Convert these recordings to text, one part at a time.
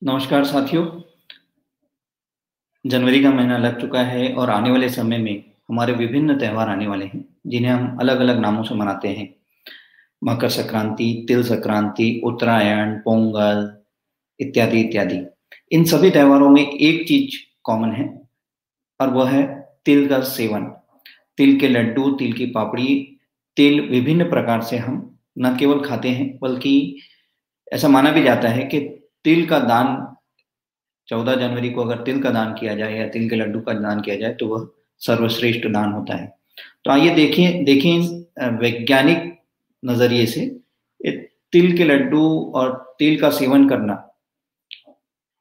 नमस्कार साथियों। जनवरी का महीना लग चुका है और आने वाले समय में हमारे विभिन्न त्योहार आने वाले हैं, जिन्हें हम अलग-अलग नामों से मनाते हैं। मकर संक्रांति, तिल संक्रांति, उत्तरायण, पोंगल इत्यादि इत्यादि। इन सभी त्योहारों में एक चीज कॉमन है और वह है तिल का सेवन। तिल के लड्डू, तिल की पापड़ी, तिल विभिन्न प्रकार से हम न केवल खाते हैं बल्कि ऐसा माना भी जाता है कि तिल का दान 14 जनवरी को अगर तिल का दान किया जाए या तिल के लड्डू का दान किया जाए तो वह सर्वश्रेष्ठ दान होता है। तो आइए देखें वैज्ञानिक नजरिए से ये तिल के लड्डू और तिल का सेवन करना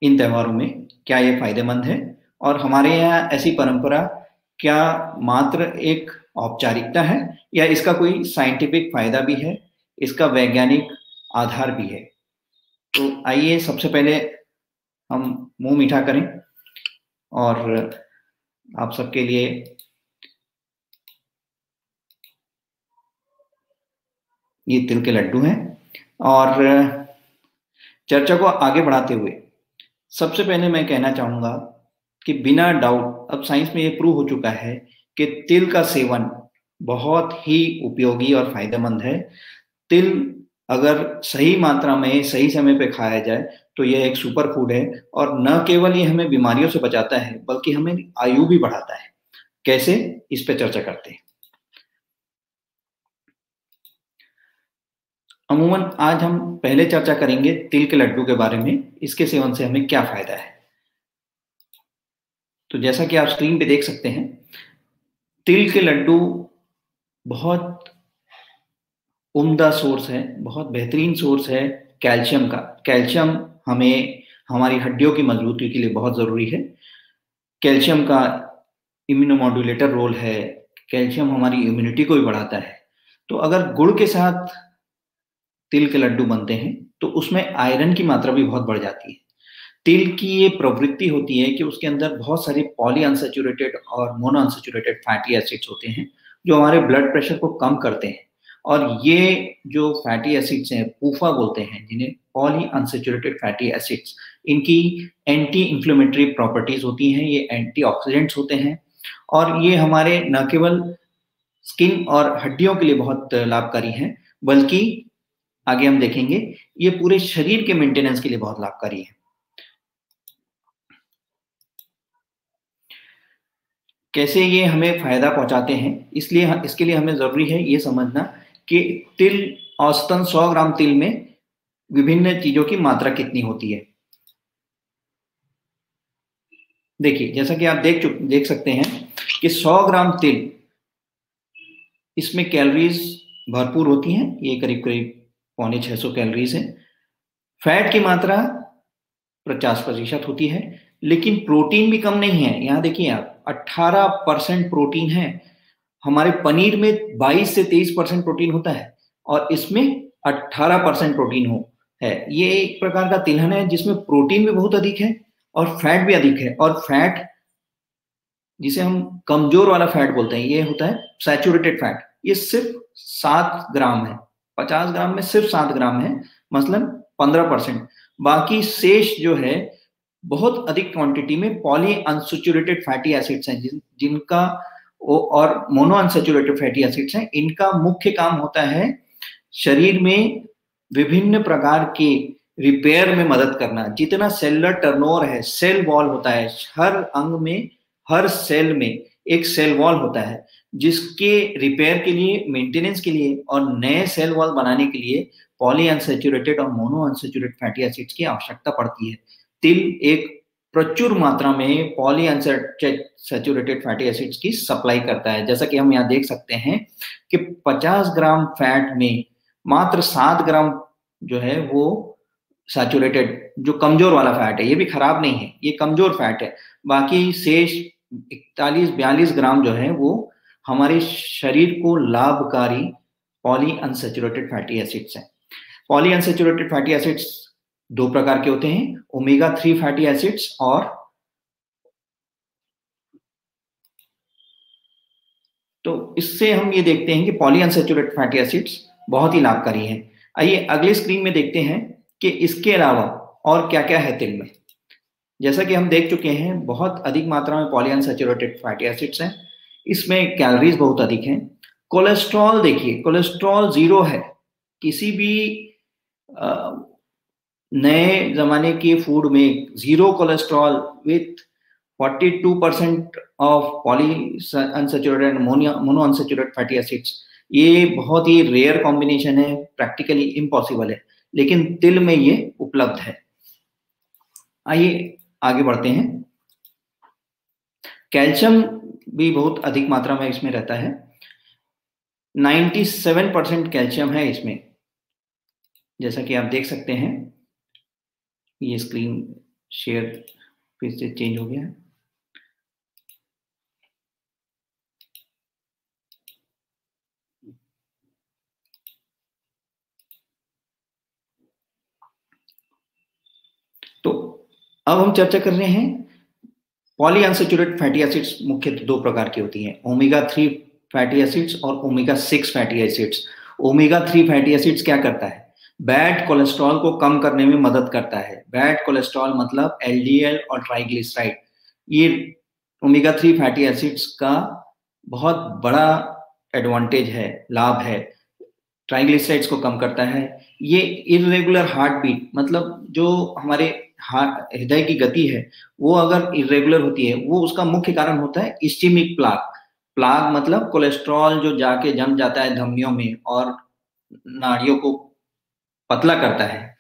इन त्योहारों में क्या ये फायदेमंद है और हमारे यहाँ ऐसी परंपरा क्या मात्र एक औपचारिकता है या इसका कोई साइंटिफिक फायदा भी है, इसका वैज्ञानिक आधार भी है। तो आइए सबसे पहले हम मुंह मीठा करें और आप सबके लिए ये तिल के लड्डू हैं। और चर्चा को आगे बढ़ाते हुए सबसे पहले मैं कहना चाहूंगा कि बिना डाउट अब साइंस में ये प्रूव हो चुका है कि तिल का सेवन बहुत ही उपयोगी और फायदेमंद है। तिल अगर सही मात्रा में सही समय पे खाया जाए तो यह एक सुपर फूड है और न केवल ये हमें बीमारियों से बचाता है बल्कि हमें आयु भी बढ़ाता है। कैसे, इस पे चर्चा करते हैं। अमूमन आज हम पहले चर्चा करेंगे तिल के लड्डू के बारे में, इसके सेवन से हमें क्या फायदा है। तो जैसा कि आप स्क्रीन पे देख सकते हैं, तिल के लड्डू बहुत उम्दा सोर्स है, बहुत बेहतरीन सोर्स है कैल्शियम का। कैल्शियम हमें हमारी हड्डियों की मजबूती के लिए बहुत जरूरी है। कैल्शियम का इम्यूनोमॉड्यूलेटर रोल है, कैल्शियम हमारी इम्यूनिटी को भी बढ़ाता है। तो अगर गुड़ के साथ तिल के लड्डू बनते हैं तो उसमें आयरन की मात्रा भी बहुत बढ़ जाती है। तिल की ये प्रवृत्ति होती है कि उसके अंदर बहुत सारे पॉली अनसैचुरेटेड और मोनो अनसैचुरेटेड फैटी एसिड्स होते हैं जो हमारे ब्लड प्रेशर को कम करते हैं। और ये जो फैटी एसिड्स हैं, पूफा बोलते हैं जिन्हें, पॉली अनसैचुरेटेड फैटी एसिड्स, इनकी एंटी इंफ्लेमेटरी प्रॉपर्टीज होती हैं, ये एंटीऑक्सीडेंट्स होते हैं और ये हमारे न केवल स्किन और हड्डियों के लिए बहुत लाभकारी हैं बल्कि आगे हम देखेंगे ये पूरे शरीर के मेंटेनेंस के लिए बहुत लाभकारी है। कैसे ये हमें फायदा पहुंचाते हैं, इसलिए इसके लिए हमें जरूरी है ये समझना कि तिल, औसतन 100 ग्राम तिल में विभिन्न चीजों की मात्रा कितनी होती है। देखिए, जैसा कि आप देख सकते हैं कि 100 ग्राम तिल, इसमें कैलोरीज भरपूर होती हैं, ये करीब करीब 650 कैलोरीज है। फैट की मात्रा 50% होती है, लेकिन प्रोटीन भी कम नहीं है। यहाँ देखिए आप, 18% प्रोटीन है। हमारे पनीर में 22 से 23% प्रोटीन होता है और इसमें 18% प्रोटीन है। ये एक प्रकार का तिलहन है जिसमें प्रोटीन भी बहुत अधिक है और फैट भी अधिक है। और फैट जिसे हम कमजोर वाला फैट बोलते हैं, ये होता है सैचुरेटेड फैट। ये सिर्फ 7 ग्राम है, 50 ग्राम में सिर्फ 7 ग्राम है, मसलन 15%। बाकी शेष जो है बहुत अधिक क्वांटिटी में पॉली अनसैचुरेटेड फैटी एसिड्स हैं जिनका और मोनो अनसैचुरेटेड फैटी एसिड्स हैं। इनका मुख्य काम होता है शरीर में विभिन्न प्रकार के रिपेयर में मदद करना। जितना सेलुलर टर्नओवर है, सेल वॉल होता है, हर अंग में, हर सेल में एक सेल वॉल होता है जिसके रिपेयर के लिए, मेंटेनेंस के लिए और नए सेल वॉल बनाने के लिए पॉली अनसैचुरेटेड और मोनो अनसैचुरेटेड फैटी एसिड्स की आवश्यकता पड़ती है। तिल एक प्रचुर मात्रा में पॉली अनसैचुरेटेड फैटी एसिड्स की सप्लाई करता है। जैसा कि हम यहाँ देख सकते हैं कि 50 ग्राम फैट में मात्र 7 ग्राम जो है वो सैचुरेटेड, जो कमजोर वाला फैट है, ये भी खराब नहीं है, ये कमजोर फैट है। बाकी शेष 41-42 ग्राम जो है वो हमारे शरीर को लाभकारी पॉली अनसैचुरेटेड फैटी एसिड्स हैं। पॉली अनसैचुरेटेड फैटी एसिड्स 2 प्रकार के होते हैं, ओमेगा 3 फैटी एसिड्स और तो इससे हम ये देखते हैं कि पॉली अनसैचुरेटेड फैटी एसिड्स बहुत ही लाभकारी हैं। आइए अगले स्क्रीन में देखते हैं कि इसके अलावा और क्या क्या है तिल में। जैसा कि हम देख चुके हैं, बहुत अधिक मात्रा में पॉलीअनसैचुरेटेड फैटी एसिड्स हैं, इसमें कैलोरीज बहुत अधिक हैं। कोलेस्ट्रॉल देखिए, कोलेस्ट्रॉल 0 है। किसी भी नए जमाने के फूड में 0 cholesterol with 42% of polyunsaturated monounsaturated fatty acids, ये बहुत ही रेयर कॉम्बिनेशन है, प्रैक्टिकली इम्पॉसिबल है, लेकिन तिल में ये उपलब्ध है। आइए आगे बढ़ते हैं। कैल्शियम भी बहुत अधिक मात्रा में इसमें रहता है, 97% कैल्शियम है इसमें। जैसा कि आप देख सकते हैं, ये स्क्रीन शेयर फिर से चेंज हो गया है। तो अब हम चर्चा कर रहे हैं, पॉलीअनसैचुरेटेड फैटी एसिड्स मुख्यतः 2 प्रकार की होती हैं, ओमेगा 3 फैटी एसिड्स और omega 6 fatty acids. Omega 3 fatty acids क्या करता है? बैड कोलेस्ट्रॉल को कम करने में मदद करता है। बैड कोलेस्ट्रॉल मतलब एलडीएल और ट्राइग्लिसराइड। ये ओमेगा 3 फैटी एसिड्स का बहुत बड़ा एडवांटेज है, लाभ है। ट्राइग्लिसराइड्स को कम करता है। ये इरेगुलर हार्ट बीट, मतलब जो हमारे हृदय की गति है वो अगर इरेगुलर होती है, वो उसका मुख्य कारण होता है इस्चेमिक प्लाक। प्लाक मतलब कोलेस्ट्रॉल जो जाके जम जाता है धमनियों में और नाड़ियों को पतला करता है।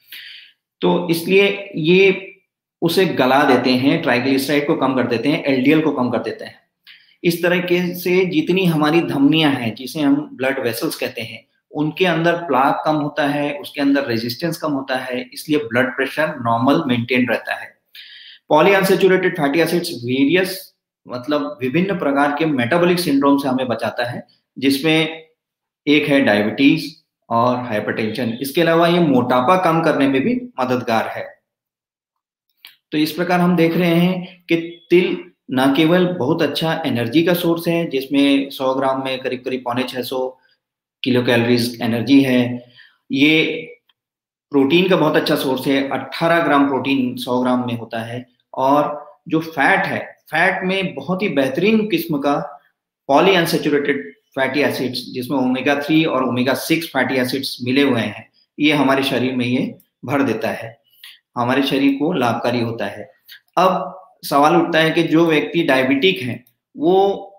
तो इसलिए ये उसे गला देते हैं, ट्राइग्लिसराइड को कम कर देते हैं, एलडीएल को कम कर देते हैं। इस तरीके से जितनी हमारी धमनियां हैं, जिसे हम ब्लड वेसल्स कहते हैं, उनके अंदर प्लाक कम होता है, उसके अंदर रेजिस्टेंस कम होता है, इसलिए ब्लड प्रेशर नॉर्मल मेंटेन रहता है। पॉलीअनसैचुरेटेड फैटी एसिड्स वेरियस मतलब विभिन्न प्रकार के मेटाबॉलिक सिंड्रोम से हमें बचाता है, जिसमें एक है डायबिटीज और हाइपरटेंशन। इसके अलावा ये मोटापा कम करने में भी मददगार है। तो इस प्रकार हम देख रहे हैं कि तिल न केवल बहुत अच्छा एनर्जी का सोर्स है, जिसमें 100 ग्राम में करीब करीब 650 किलो कैलोरीज एनर्जी है, ये प्रोटीन का बहुत अच्छा सोर्स है, 18 ग्राम प्रोटीन 100 ग्राम में होता है। और जो फैट है, फैट में बहुत ही बेहतरीन किस्म का पॉलीअनसैचुरेटेड फैटी एसिड्स, जिसमें ओमेगा 3 और ओमेगा 6 फैटी एसिड्स मिले हुए हैं, ये हमारे शरीर में ये भर देता है, हमारे शरीर को लाभकारी होता है। अब सवाल उठता है कि जो व्यक्ति डायबिटिक हैं वो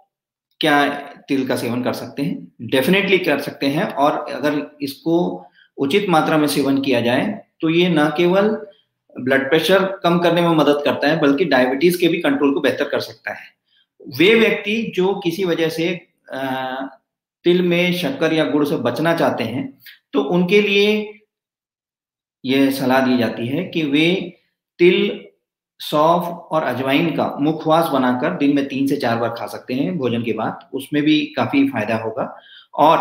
क्या तिल का सेवन कर सकते हैं? डेफिनेटली कर सकते हैं, और अगर इसको उचित मात्रा में सेवन किया जाए तो ये न केवल ब्लड प्रेशर कम करने में मदद करता है, बल्कि डायबिटीज के भी कंट्रोल को बेहतर कर सकता है। वे व्यक्ति जो किसी वजह से तिल में शक्कर या गुड़ से बचना चाहते हैं, तो उनके लिए यह सलाह दी जाती है कि वे तिल, सौंफ और अजवाइन का मुखवास बनाकर दिन में 3 से 4 बार खा सकते हैं भोजन के बाद, उसमें भी काफी फायदा होगा। और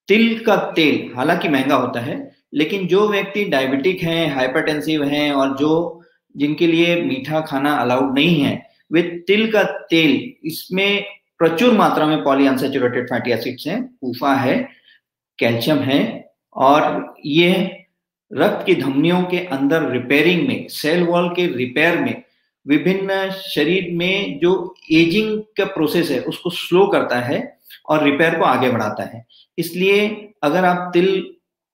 तिल का तेल हालांकि महंगा होता है, लेकिन जो व्यक्ति डायबिटिक हैं, हाइपरटेंसिव हैं और जिनके लिए मीठा खाना अलाउड नहीं है, वे तिल का तेल, इसमें प्रचुर मात्रा में पॉलीअनसैचुरेटेड फैटी एसिड्स हैं, पूफा है, कैल्शियम है, और ये रक्त की धमनियों के अंदर रिपेयरिंग में, सेल वॉल के रिपेयर में, विभिन्न शरीर में जो एजिंग का प्रोसेस है उसको स्लो करता है और रिपेयर को आगे बढ़ाता है। इसलिए अगर आप तिल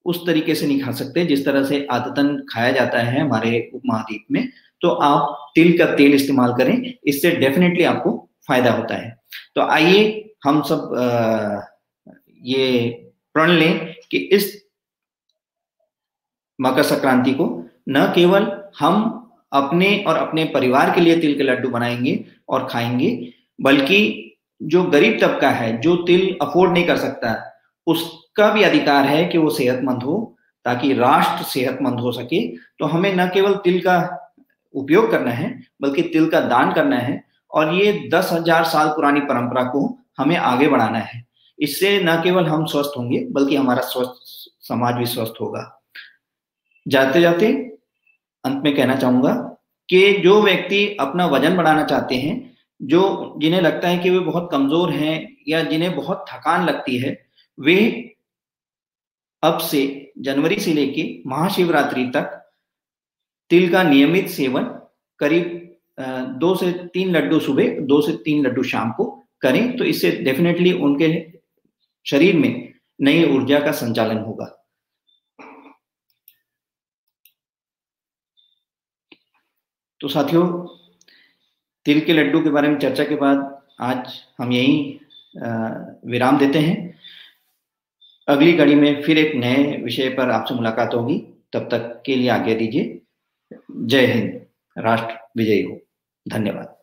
उस तरीके से नहीं खा सकते जिस तरह से आदतन खाया जाता है हमारे उपमहाद्वीप में, तो आप तिल का तेल इस्तेमाल करें, इससे डेफिनेटली आपको फायदा होता है। तो आइए हम सब ये प्रण लें कि इस मकर संक्रांति को न केवल हम अपने और अपने परिवार के लिए तिल के लड्डू बनाएंगे और खाएंगे, बल्कि जो गरीब तबका है, जो तिल अफोर्ड नहीं कर सकता, उसका भी अधिकार है कि वो सेहतमंद हो, ताकि राष्ट्र सेहतमंद हो सके। तो हमें न केवल तिल का उपयोग करना है, बल्कि तिल का दान करना है, और ये 10,000 साल पुरानी परंपरा को हमें आगे बढ़ाना है। इससे न केवल हम स्वस्थ होंगे, बल्कि हमारा स्वस्थ समाज भी स्वस्थ होगा। जाते जाते अंत में कहना चाहूंगा कि जो व्यक्ति अपना वजन बढ़ाना चाहते हैं, जिन्हें लगता है कि वे बहुत कमजोर हैं या जिन्हें बहुत थकान लगती है, वे अब से जनवरी से लेके महाशिवरात्रि तक तिल का नियमित सेवन करीब 2 से 3 लड्डू सुबह, 2 से 3 लड्डू शाम को करें, तो इससे डेफिनेटली उनके शरीर में नई ऊर्जा का संचालन होगा। तो साथियों, तिल के लड्डू के बारे में चर्चा के बाद आज हम यहीं विराम देते हैं। अगली कड़ी में फिर एक नए विषय पर आपसे मुलाकात होगी। तब तक के लिए आज्ञा दीजिए। जय हिंद। राष्ट्र विजयी हो। धन्यवाद।